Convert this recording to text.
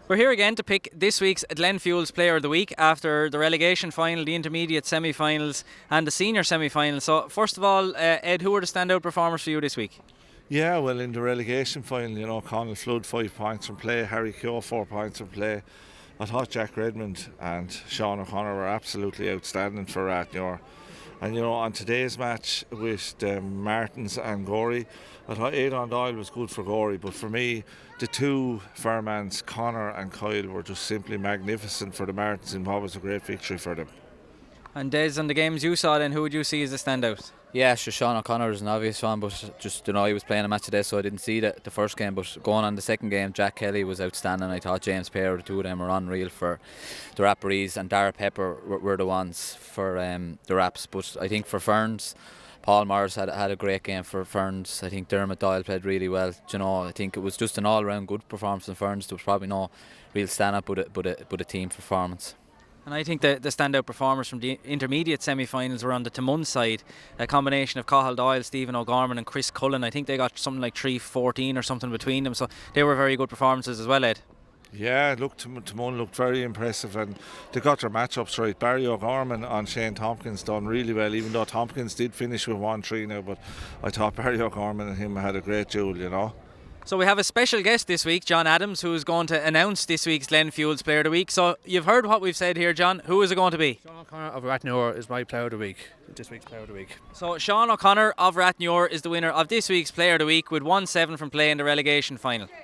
We're here again to pick this week's Glen Fuels Player of the Week after the relegation final, the intermediate semi-finals and the senior semi-final. So first of all, Ed, who were the standout performers for you this week? Yeah, well, in the relegation final, Conall Flood 5 points from play, Harry Keogh 4 points from play. I thought Jack Redmond and Sean O'Connor were absolutely outstanding for Rathnewer. And on today's match with the Martins and Gorey, I thought Aidan Doyle was good for Gorey, but for me, the two Fairmans, Connor and Kyle, were just simply magnificent for the Martins, and what was a great victory for them. And Des, on the games you saw then, who would you see as the standout? Yeah, sure, Sean O'Connor is an obvious one, but just he was playing a match today, so I didn't see the first game. But going on the second game, Jack Kelly was outstanding. I thought James Pear, the two of them were unreal for the Rapparees, and Dara Pepper were the ones for the Raps. But I think for Ferns, Paul Morris had a great game for Ferns. I think Dermot Doyle played really well. I think it was just an all-round good performance from Ferns. There was probably no real stand-up, but a team performance. And I think the standout performers from the intermediate semi-finals were on the Timon side. A combination of Cathal Doyle, Stephen O'Gorman and Chris Cullen. I think they got something like 3-14 or something between them. So they were very good performances as well, Ed. Yeah, look, Timon looked very impressive, and they got their matchups right. Barry O'Gorman on Shane Tompkins done really well, even though Tompkins did finish with 1-3 now. But I thought Barry O'Gorman and him had a great duel. So we have a special guest this week, John Adams, who is going to announce this week's Glen Fuels Player of the Week. So you've heard what we've said here, John. Who is it going to be? Sean O'Connor of Rathnewer is my Player of the Week, this week's Player of the Week. So Sean O'Connor of Rathnewer is the winner of this week's Player of the Week with 1-7 from play in the relegation final.